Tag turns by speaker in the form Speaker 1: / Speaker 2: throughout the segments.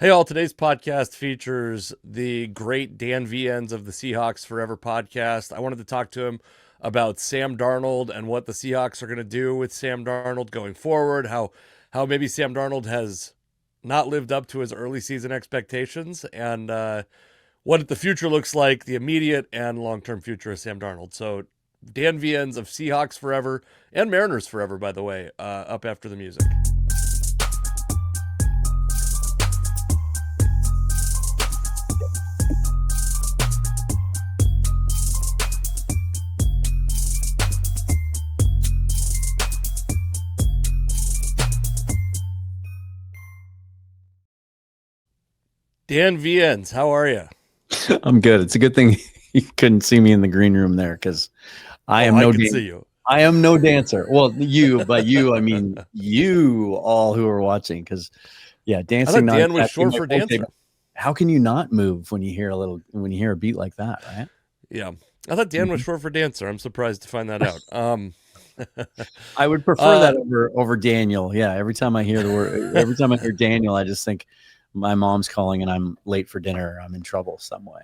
Speaker 1: Hey all, today's podcast features the great Dan Viens of the Seahawks Forever podcast. I wanted to talk to him about Sam Darnold and what the Seahawks are going to do with Sam Darnold going forward, how maybe Sam Darnold has not lived up to his early season expectations, and what the future looks like, the immediate and long-term future of Sam Darnold. So Dan Viens of Seahawks Forever and Mariners Forever, by the way, up after the music. Dan Viens, how are you?
Speaker 2: I'm good. It's a good thing you couldn't see me in the green room there because I am no dancer. Well, I mean you all who are watching, because dancing.
Speaker 1: I thought Dan was short for dancer.
Speaker 2: How can you not move when you hear a beat like that, right?
Speaker 1: Yeah, I thought Dan was short for dancer. I'm surprised to find that out.
Speaker 2: I would prefer that over Daniel. Yeah, every time I hear Daniel, I just think my mom's calling and I'm late for dinner. I'm in trouble some way.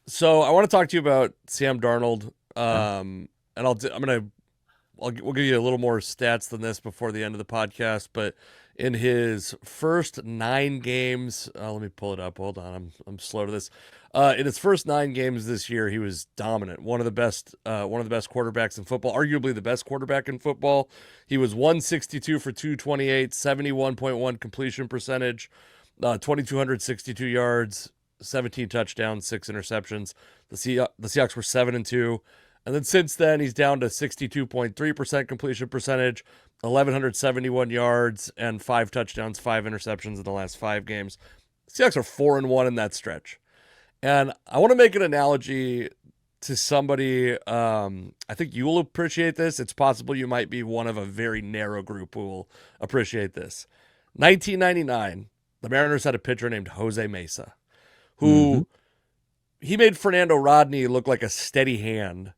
Speaker 1: So I want to talk to you about Sam Darnold. And we'll give you a little more stats than this before the end of the podcast, but in his first 9 games, let me pull it up. Hold on. I'm slow to this. In his first 9 games this year, he was dominant. One of the best quarterbacks in football, arguably the best quarterback in football. He was 162 for 228, 71.1 completion percentage, 2,262 yards, 17 touchdowns, 6 interceptions. The Seahawks were 7-2. And then since then, he's down to 62.3% completion percentage, 1,171 yards, and 5 touchdowns, 5 interceptions in the last 5 games. Seahawks are 4-1 in that stretch. And I want to make an analogy to somebody. I think you will appreciate this. It's possible you might be one of a very narrow group who will appreciate this. 1999, the Mariners had a pitcher named Jose Mesa, who he made Fernando Rodney look like a steady hand.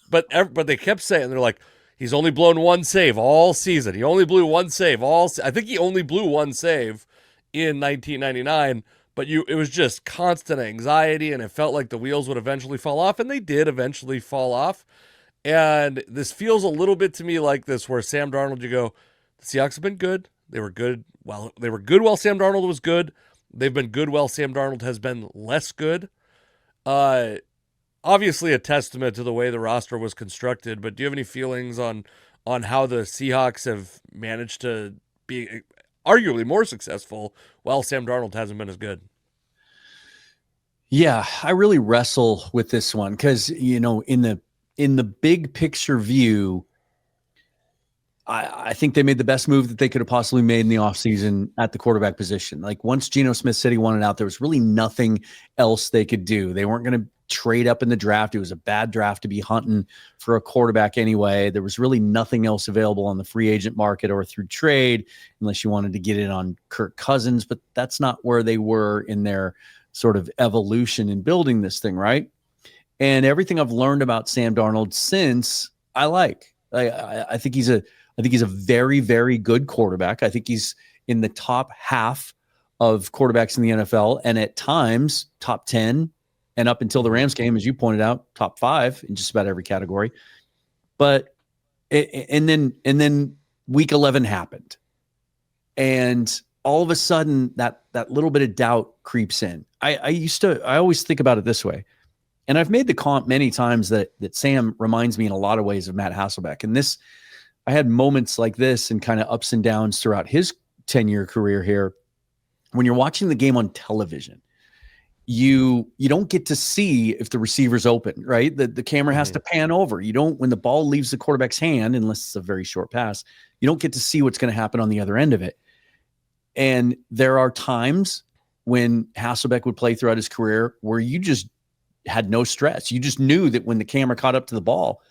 Speaker 1: But they kept saying, they're like, he's only blown 1 save all season. He only blew 1 save I think he only blew 1 save in 1999. But it was just constant anxiety, and it felt like the wheels would eventually fall off, and they did eventually fall off. And this feels a little bit to me like this, where Sam Darnold, you go, the Seahawks have been good. They were good while Sam Darnold was good. They've been good while Sam Darnold has been less good. Obviously a testament to the way the roster was constructed, but do you have any feelings on how the Seahawks have managed to be arguably more successful while Sam Darnold hasn't been as good?
Speaker 2: Yeah, I really wrestle with this one because, in the big picture view, I think they made the best move that they could have possibly made in the offseason at the quarterback position. Like, once Geno Smith said he wanted out, there was really nothing else they could do. They weren't going to trade up in the draft. It was a bad draft to be hunting for a quarterback anyway. There was really nothing else available on the free agent market or through trade, unless you wanted to get in on Kirk Cousins, but that's not where they were in their sort of evolution in building this thing, right? And everything I've learned about Sam Darnold since, I think he's a very, very good quarterback. I think he's in the top half of quarterbacks in the NFL, and at times top 10, and up until the Rams game, as you pointed out, top 5 in just about every category. But and then week 11 happened, and all of a sudden that little bit of doubt creeps in. I always think about it this way, and I've made the comment many times that Sam reminds me in a lot of ways of Matt Hasselbeck. And I had moments like this and kind of ups and downs throughout his 10-year career here. When you're watching the game on television, you don't get to see if the receiver's open, right? The camera has to pan over. You don't, when the ball leaves the quarterback's hand, unless it's a very short pass, you don't get to see what's going to happen on the other end of it. And there are times when Hasselbeck would play throughout his career where you just had no stress. You just knew that when the camera caught up to the ball,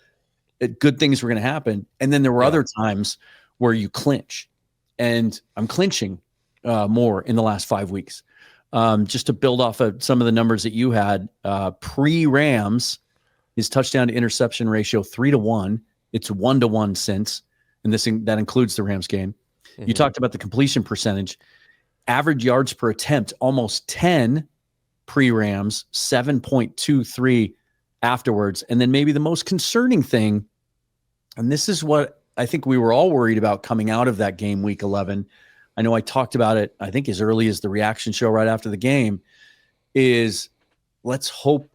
Speaker 2: good things were going to happen. And then there were other times where you clinch, and I'm clinching more in the last 5 weeks. Just to build off of some of the numbers that you had, pre-Rams, his touchdown to interception ratio 3-1. It's 1-1 since, and that includes the Rams game. Mm-hmm. You talked about the completion percentage. average yards per attempt, almost 10 pre-Rams, 7.23 afterwards. And then maybe the most concerning thing, and this is what I think we were all worried about coming out of that game, week 11. I know I talked about it, I think, as early as the reaction show right after the game, is let's hope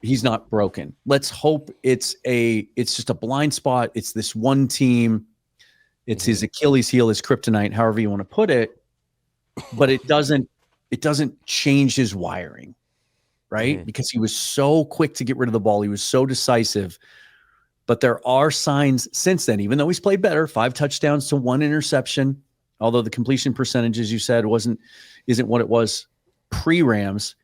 Speaker 2: he's not broken. Let's hope it's just a blind spot. It's this one team. It's his Achilles heel, his kryptonite, however you want to put it. But it doesn't change his wiring, right? Because he was so quick to get rid of the ball. He was so decisive. But there are signs since then, even though he's played better, 5 touchdowns to 1 interception, although the completion percentage, as you said, isn't what it was pre-Rams.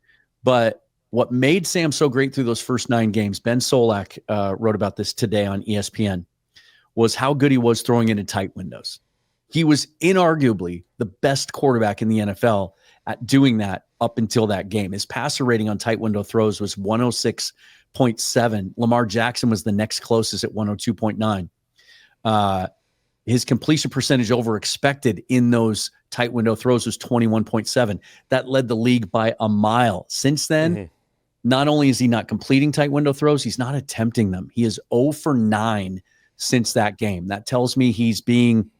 Speaker 2: But what made Sam so great through those first 9 games, Ben Solak wrote about this today on ESPN, was how good he was throwing it in tight windows. He was inarguably the best quarterback in the NFL at doing that up until that game. His passer rating on tight window throws was 106.7. Lamar Jackson was the next closest at 102.9. His completion percentage over expected in those tight window throws was 21.7. That led the league by a mile. Since then, not only is he not completing tight window throws, he's not attempting them. He is 0 for 9 since that game. That tells me he's being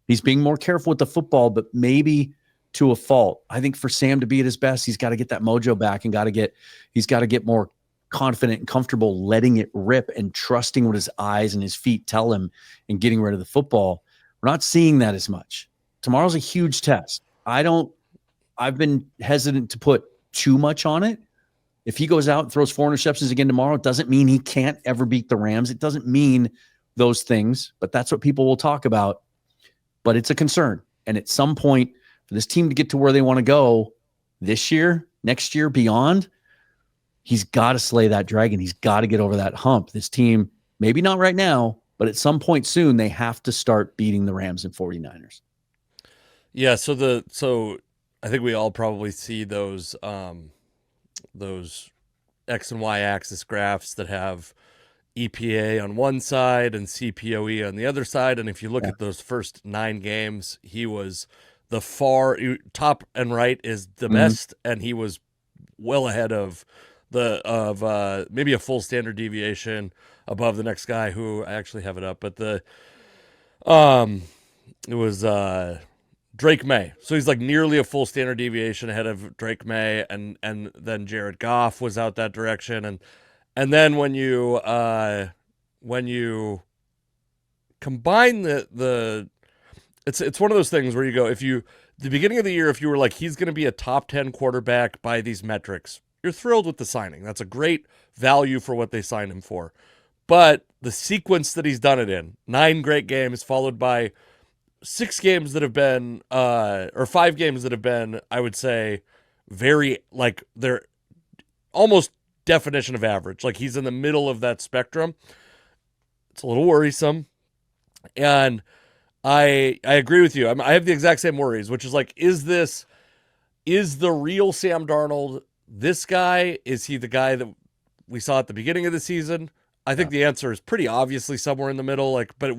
Speaker 2: more careful with the football, but maybe to a fault. I think for Sam to be at his best, he's got to get that mojo back and he's got to get more confident and comfortable letting it rip and trusting what his eyes and his feet tell him and getting rid of the football. We're not seeing that as much. Tomorrow's a huge test. I've been hesitant to put too much on it. If he goes out and throws 4 interceptions again tomorrow, it doesn't mean he can't ever beat the Rams. It doesn't mean those things, but that's what people will talk about. But it's a concern. And at some point, for this team to get to where they want to go this year, next year, beyond, he's got to slay that dragon. He's got to get over that hump. This team, maybe not right now, but at some point soon, they have to start beating the Rams and 49ers.
Speaker 1: Yeah, so I think we all probably see those X and Y axis graphs that have EPA on one side and CPOE on the other side. And if you look at those first 9 games, he was the far top and right is the best, and he was well ahead of maybe a full standard deviation above the next guy who I actually have it up, but it was Drake May. So he's like nearly a full standard deviation ahead of Drake May, and then Jared Goff was out that direction, and then when you combine the it's one of those things where you go, the beginning of the year, if you were like, he's going to be a top 10 quarterback by these metrics, you're thrilled with the signing. That's a great value for what they signed him for. But the sequence that he's done it in, 9 great games followed by 6 games that have been, or 5 games that have been, I would say, very, like, they're almost definition of average. Like, he's in the middle of that spectrum. It's a little worrisome. And I agree with you. I have the exact same worries, which is like, is the real Sam Darnold this guy? Is he the guy that we saw at the beginning of the season? I think the answer is pretty obviously somewhere in the middle. Like, but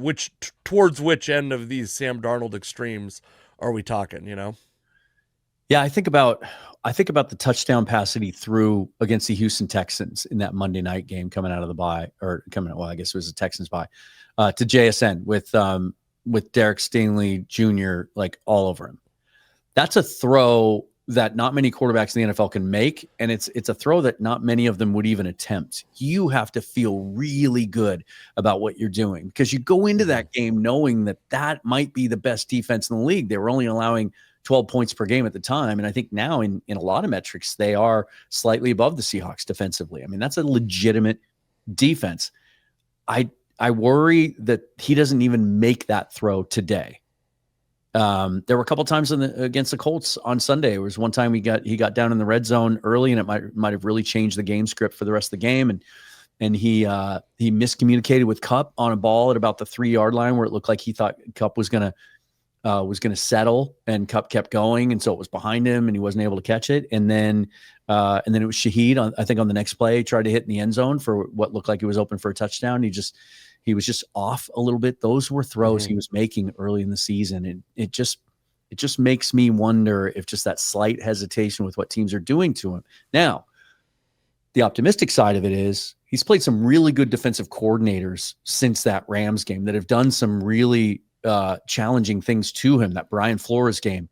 Speaker 1: towards which end of these Sam Darnold extremes are we talking? You know?
Speaker 2: Yeah, I think about the touchdown pass that he threw against the Houston Texans in that Monday night game coming out of the bye, I guess it was the Texans bye, to JSN with Derek Stingley Jr. like all over him. That's a throw that not many quarterbacks in the NFL can make, and it's a throw that not many of them would even attempt. You have to feel really good about what you're doing, because you go into that game knowing that might be the best defense in the league. They were only allowing 12 points per game at the time, and I think now in a lot of metrics they are slightly above the Seahawks defensively. I mean, that's a legitimate defense. I worry that he doesn't even make that throw today. There were a couple times against the Colts on Sunday. There was one time he got down in the red zone early, and it might have really changed the game script for the rest of the game. And he miscommunicated with Kupp on a ball at about the 3-yard line where it looked like he thought Kupp was gonna settle, and Kupp kept going, and so it was behind him, and he wasn't able to catch it. And then it was Shaheed on the next play, tried to hit in the end zone for what looked like it was open for a touchdown. He was just off a little bit. Those were throws he was making early in the season, and it just It just makes me wonder if just that slight hesitation with what teams are doing to him. Now, the optimistic side of it is he's played some really good defensive coordinators since that Rams game that have done some really challenging things to him. That Brian Flores game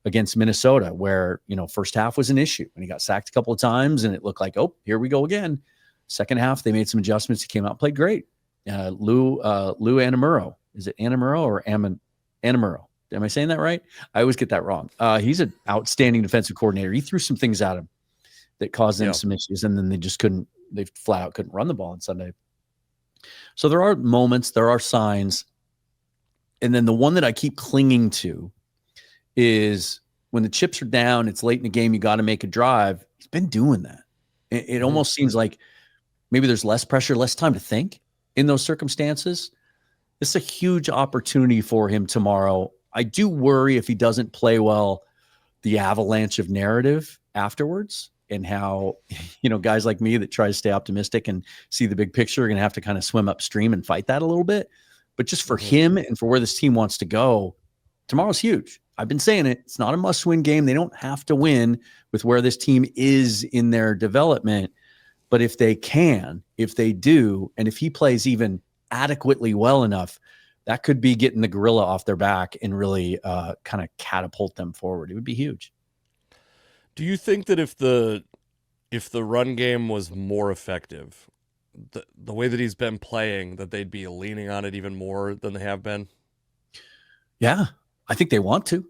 Speaker 2: against Minnesota, where, first half was an issue and he got sacked a couple of times and it looked like, oh, here we go again. Second half, they made some adjustments. He came out and played great. Lou Anamuro. Is it Anamuro or Anamuro? Am I saying that right? I always get that wrong. He's an outstanding defensive coordinator. He threw some things at him that caused them some issues, and then they flat out couldn't run the ball on Sunday. So there are moments, there are signs. And then the one that I keep clinging to is when the chips are down, it's late in the game, you got to make a drive. He's been doing that. It almost seems like maybe there's less pressure, less time to think in those circumstances. It's a huge opportunity for him tomorrow. I do worry if he doesn't play well, the avalanche of narrative afterwards, and how, guys like me that try to stay optimistic and see the big picture are going to have to kind of swim upstream and fight that a little bit. But just for him and for where this team wants to go, tomorrow's huge. I've been saying it. It's not a must-win game. They don't have to win with where this team is in their development. But if they can, if they do, and if he plays even adequately well enough, that could be getting the gorilla off their back and really kind of catapult them forward. It would be huge.
Speaker 1: Do you think that if the run game was more effective, the way that he's been playing, that they'd be leaning on it even more than they have been?
Speaker 2: Yeah, I think they want to.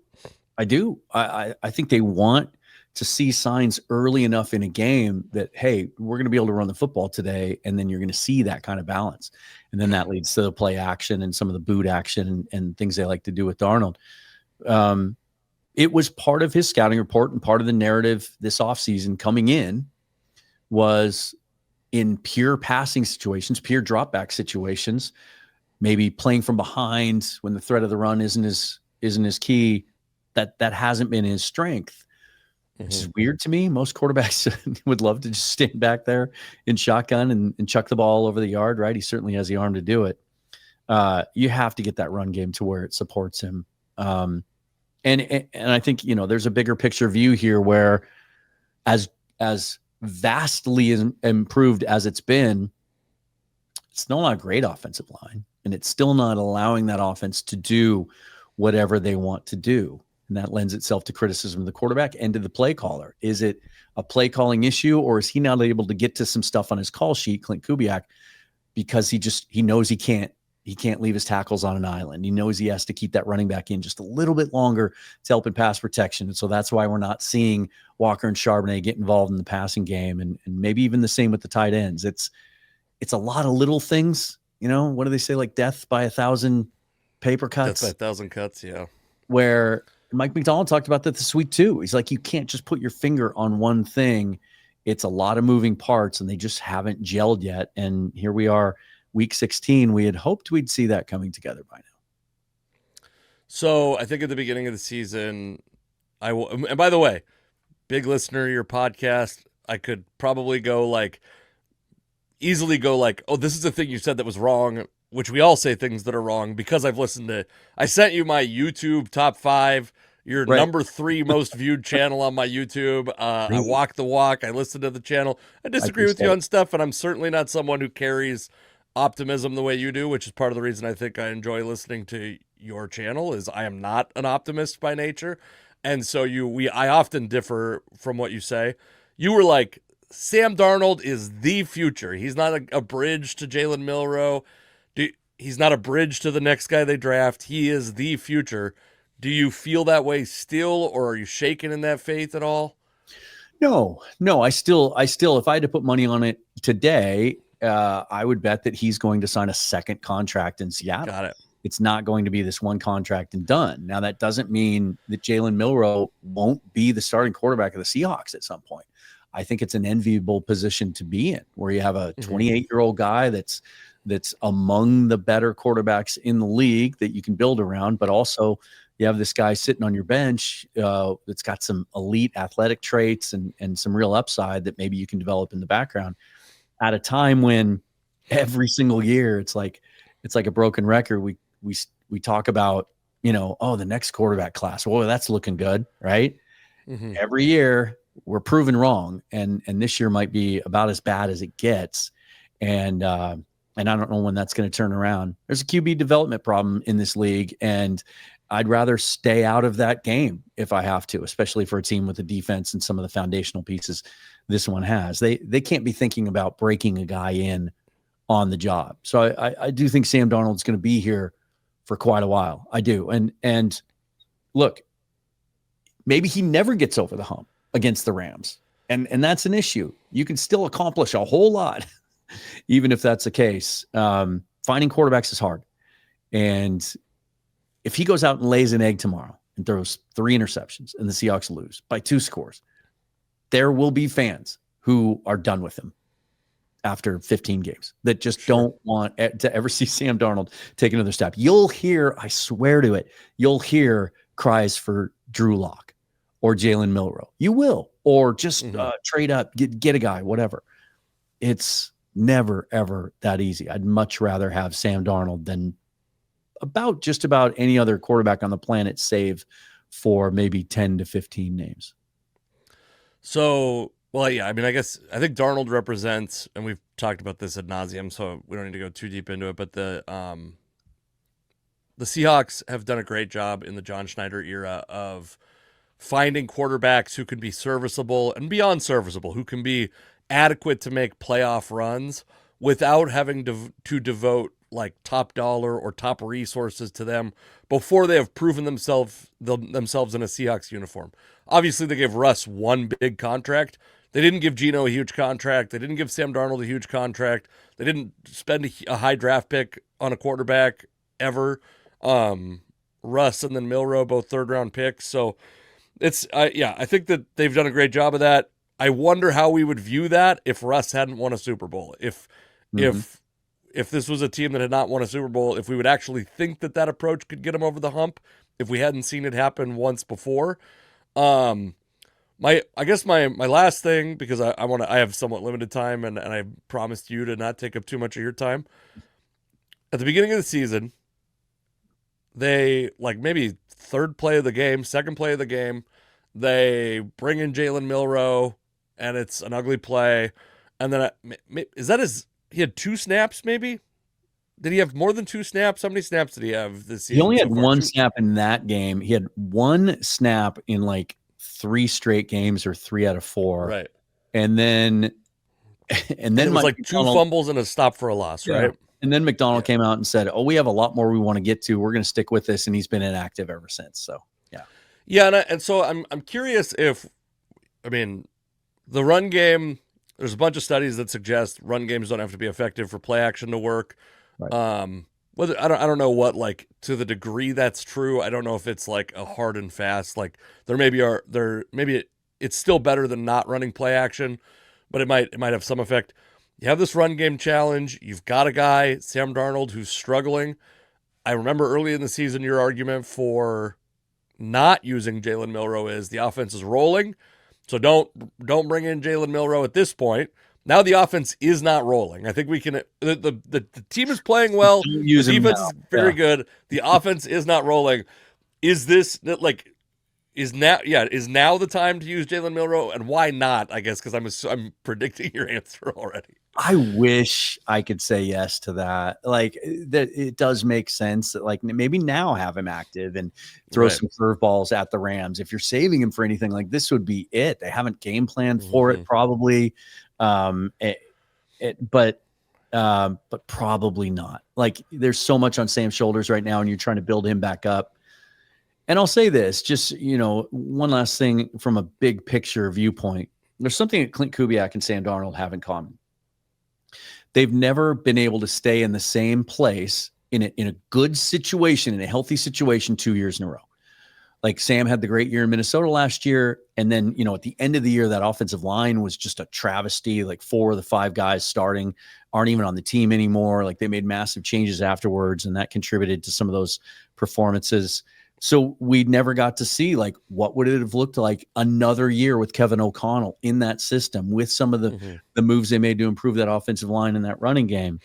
Speaker 2: I do. I think they want to see signs early enough in a game that, hey, we're going to be able to run the football today, and then you're going to see that kind of balance. And then that leads to the play action and some of the boot action and things they like to do with Darnold. It was part of his scouting report, and part of the narrative this offseason coming in was in pure passing situations, pure drop back situations, maybe playing from behind when the threat of the run isn't as key, that hasn't been his strength. Which is weird to me. Most quarterbacks would love to just stand back there in shotgun and chuck the ball over the yard, right? He certainly has the arm to do it. You have to get that run game to where it supports him. And I think, there's a bigger picture view here where as vastly improved as it's been, it's still not a great offensive line, and it's still not allowing that offense to do whatever they want to do. And that lends itself to criticism of the quarterback and to the play caller. Is it a play calling issue, or is he not able to get to some stuff on his call sheet, Clint Kubiak, because he knows he can't leave his tackles on an island. He knows he has to keep that running back in just a little bit longer to help in pass protection. And so that's why we're not seeing Walker and Charbonnet get involved in the passing game, and maybe even the same with the tight ends. It's a lot of little things, what do they say? Like death by 1,000 paper cuts.
Speaker 1: Death by 1,000 cuts. Yeah.
Speaker 2: Where Mike McDonald talked about that this week too. He's like, you can't just put your finger on one thing. It's a lot of moving parts, and they just haven't gelled yet. And here we are, week 16. We had hoped we'd see that coming together by now.
Speaker 1: So I think at the beginning of the season, and by the way, big listener to your podcast, I could probably easily go like, oh, this is the thing you said that was wrong, which we all say things that are wrong because I've listened to. I sent you my YouTube top 5, your number 3 most viewed channel on my YouTube. I walk the walk. I listen to the channel. I disagree with you on stuff, and I'm certainly not someone who carries optimism the way you do, which is part of the reason I think I enjoy listening to your channel. Is I am not an optimist by nature, and so I often differ from what you say. You were like, Sam Darnold is the future. He's not a bridge to Jalen Milroe. He's not a bridge to the next guy they draft. He is the future. Do you feel that way still, or are you shaken in that faith at all?
Speaker 2: No. I still, if I had to put money on it today, I would bet that he's going to sign a second contract in Seattle.
Speaker 1: Got it.
Speaker 2: It's not going to be this one contract and done. Now, that doesn't mean that Jalen Milroe won't be the starting quarterback of the Seahawks at some point. I think it's an enviable position to be in, where you have a 28-year-old guy that's among the better quarterbacks in the league that you can build around, but also you have this guy sitting on your bench that's got some elite athletic traits and some real upside that maybe you can develop in the background at a time when every single year it's like a broken record. We talk about the next quarterback class. Well, that's looking good, right?
Speaker 1: Mm-hmm.
Speaker 2: Every year we're proven wrong, and this year might be about as bad as it gets. And I don't know when that's going to turn around. There's a QB development problem in this league, and I'd rather stay out of that game if I have to, especially for a team with a defense and some of the foundational pieces this one has. They can't be thinking about breaking a guy in on the job. So I do think Sam Darnold's going to be here for quite a while. I do. And look, maybe he never gets over the hump against the Rams. And that's an issue. You can still accomplish a whole lot, even if that's the case. Finding quarterbacks is hard. And if he goes out and lays an egg tomorrow and throws 3 interceptions and the Seahawks lose by 2 scores, there will be fans who are done with him after 15 games that just don't want to ever see Sam Darnold take another step. You'll hear, I swear to it, you'll hear cries for Drew Lock or Jalen Milroe. You will, or just trade up, get a guy, whatever. It's never, ever that easy. I'd much rather have Sam Darnold than just about any other quarterback on the planet, save for maybe 10 to 15 names.
Speaker 1: So, well, yeah, I mean, I think Darnold represents, and we've talked about this ad nauseum, so we don't need to go too deep into it, but the Seahawks have done a great job in the John Schneider era of finding quarterbacks who can be serviceable and beyond serviceable, who can be adequate to make playoff runs without having to devote like top dollar or top resources to them before they have proven themselves in a Seahawks uniform. Obviously, they gave Russ one big contract. They didn't give Geno a huge contract. They didn't give Sam Darnold a huge contract. They didn't spend a high draft pick on a quarterback ever. Russ and then Milroe, both 3rd-round picks. So I think that they've done a great job of that. I wonder how we would view that if Russ hadn't won a Super Bowl. If this was a team that had not won a Super Bowl, if we would actually think that approach could get them over the hump, if we hadn't seen it happen once before. My last thing, because I have somewhat limited time and I promised you to not take up too much of your time. At the beginning of the season, they maybe 3rd play of the game, 2nd play of the game, they bring in Jalen Milroe and it's an ugly play. And then he had 2 snaps maybe? Did he have more than 2 snaps? How many snaps did he have this season?
Speaker 2: He only had 1 snap in that game. He had 1 snap in 3 straight games or 3 out of 4.
Speaker 1: Right.
Speaker 2: And then
Speaker 1: it was 2 fumbles and a stop for a loss, right?
Speaker 2: And then McDonald came out and said, we have a lot more we want to get to. We're going to stick with this. And he's been inactive ever since. So, yeah.
Speaker 1: Yeah. And so I'm curious the run game, there's a bunch of studies that suggest run games don't have to be effective for play action to work. Right. Whether I don't know what to the degree that's true. I don't know if it's a hard and fast. It's still better than not running play action, but it might have some effect. You have this run game challenge. You've got a guy, Sam Darnold, who's struggling. I remember early in the season your argument for not using Jalen Milroe is the offense is rolling, so don't bring in Jalen Milroe at this point. Now the offense is not rolling. I think we can. The team is playing well. The defense is very good. The offense is not rolling. Is now the time to use Jalen Milroe, and why not? I guess because I'm predicting your answer already.
Speaker 2: I wish I could say yes to that. That it does make sense that maybe now have him active and throw some curveballs at the Rams. If you're saving him for anything, this would be it. They haven't game planned for it probably. But probably not. There's so much on Sam's shoulders right now, and you're trying to build him back up. And I'll say this, just, one last thing from a big picture viewpoint. There's something that Clint Kubiak and Sam Darnold have in common. They've never been able to stay in the same place in a good situation, in a healthy situation, 2 years in a row. Sam had the great year in Minnesota last year. And then, at the end of the year, that offensive line was just a travesty. 4 of the 5 guys starting aren't even on the team anymore. They made massive changes afterwards, and that contributed to some of those performances. So we never got to see what would it have looked like another year with Kevin O'Connell in that system with some of the moves they made to improve that offensive line and that running game.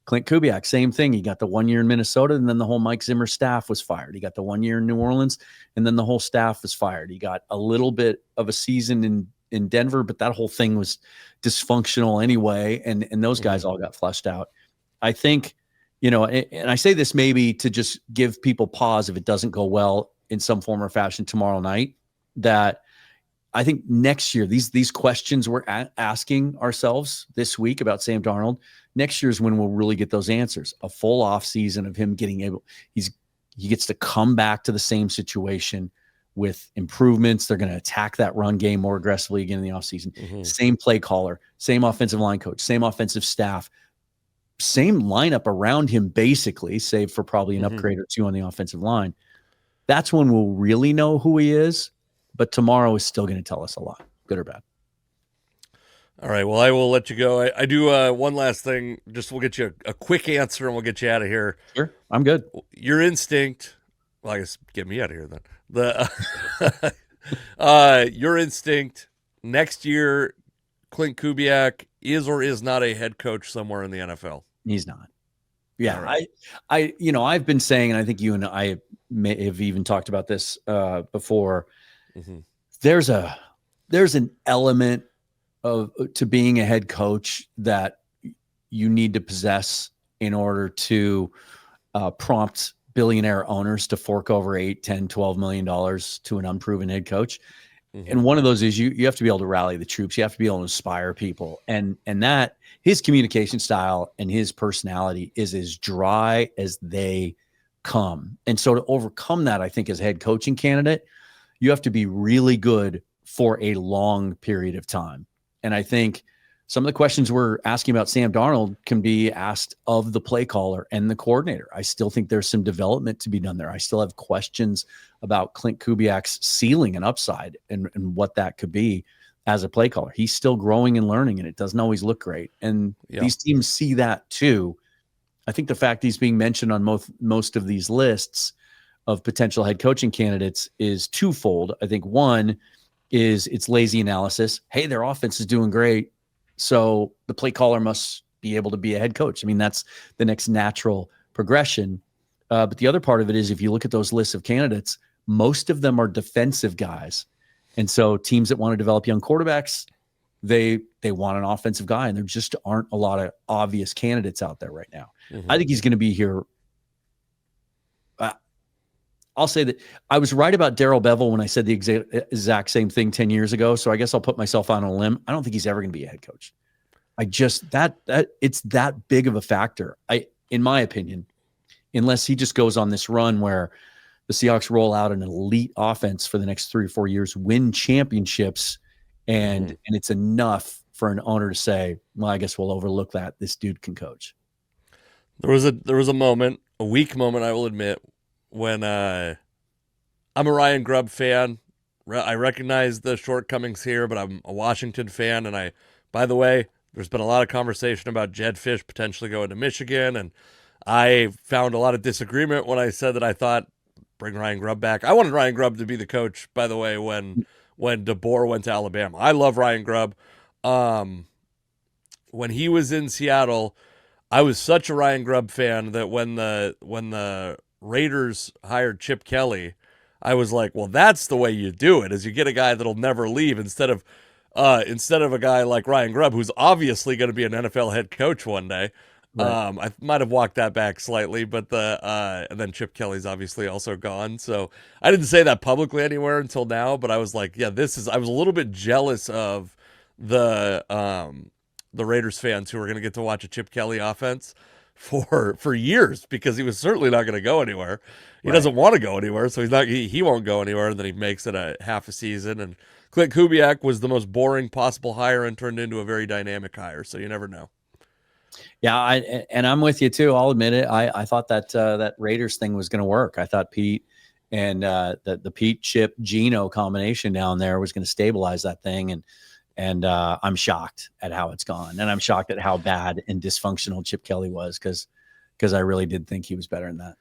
Speaker 2: Clint Kubiak, same thing. He got the 1 year in Minnesota, and then the whole Mike Zimmer staff was fired. He got the 1 year in New Orleans, and then the whole staff was fired. He got a little bit of a season in Denver, but that whole thing was dysfunctional anyway, and those guys all got flushed out. I think, and I say this maybe to just give people pause if it doesn't go well in some form or fashion tomorrow night, that I think next year, these questions we're asking ourselves this week about Sam Darnold, next year is when we'll really get those answers. A full off season of him he gets to come back to the same situation with improvements. They're going to attack that run game more aggressively again in the offseason. Same play caller, same offensive line coach, same offensive staff, same lineup around him, basically, save for probably an upgrade or two on the offensive line. That's when we'll really know who he is. But tomorrow is still going to tell us a lot, good or bad.
Speaker 1: All right. Well, I will let you go. I do one last thing. Just we'll get you a quick answer and we'll get you out of here.
Speaker 2: Sure. I'm good.
Speaker 1: Your instinct. Well, I guess get me out of here then. Your instinct next year, Clint Kubiak is or is not a head coach somewhere in the NFL.
Speaker 2: He's not. Yeah. Right. I've been saying, and I think you and I may have even talked about this before. There's an element to being a head coach that you need to possess in order to prompt billionaire owners to fork over $8, $10, $12 million to an unproven head coach. And one of those is you have to be able to rally the troops. You have to be able to inspire people. And that his communication style and his personality is as dry as they come. And so to overcome that, I think as a head coaching candidate, you have to be really good for a long period of time. And I think some of the questions we're asking about Sam Darnold can be asked of the play caller and the coordinator. I still think there's some development to be done there. I still have questions about Clint Kubiak's ceiling and upside and what that could be as a play caller. He's still growing and learning, and it doesn't always look great. And these teams see that too. I think the fact he's being mentioned on most of these lists of potential head coaching candidates is twofold. I think one is it's lazy analysis. Hey, their offense is doing great, so the play caller must be able to be a head coach. I mean, that's the next natural progression. But the other part of it is if you look at those lists of candidates, most of them are defensive guys. And so teams that want to develop young quarterbacks, they want an offensive guy, and there just aren't a lot of obvious candidates out there right now. I think he's going to be here. I'll say that I was right about Darrell Bevell when I said the exact same thing 10 years ago. So I guess I'll put myself on a limb. I don't think he's ever going to be a head coach. I just that it's that big of a factor. In my opinion, unless he just goes on this run where the Seahawks roll out an elite offense for the next 3 or 4 years, win championships, and it's enough for an owner to say, well, I guess we'll overlook that. This dude can coach.
Speaker 1: There was a moment, a weak moment, I will admit, when I'm a Ryan Grubb fan. I recognize the shortcomings here, but I'm a Washington fan. And by the way, there's been a lot of conversation about Jed Fish potentially going to Michigan. And I found a lot of disagreement when I said that I thought bring Ryan Grubb back. I wanted Ryan Grubb to be the coach, by the way, when DeBoer went to Alabama. I love Ryan Grubb. When he was in Seattle, I was such a Ryan Grubb fan that when the Raiders hired Chip Kelly, I was like, well, that's the way you do it, is you get a guy that'll never leave instead of a guy like Ryan Grubb, who's obviously going to be an NFL head coach one day. Right. I might have walked that back slightly, but and then Chip Kelly's obviously also gone. So I didn't say that publicly anywhere until now, but I was like, yeah, I was a little bit jealous of the Raiders fans who were going to get to watch a Chip Kelly offense for years, because he was certainly not going to go anywhere. He doesn't want to go anywhere, so he won't go anywhere. And then he makes it a half a season. And Clint Kubiak was the most boring possible hire and turned into a very dynamic hire. So you never know.
Speaker 2: Yeah, I'm with you too. I'll admit it. I thought that Raiders thing was going to work. I thought Pete and the Pete Chip Geno combination down there was going to stabilize that thing. And I'm shocked at how it's gone. And I'm shocked at how bad and dysfunctional Chip Kelly was, because I really did think he was better than that.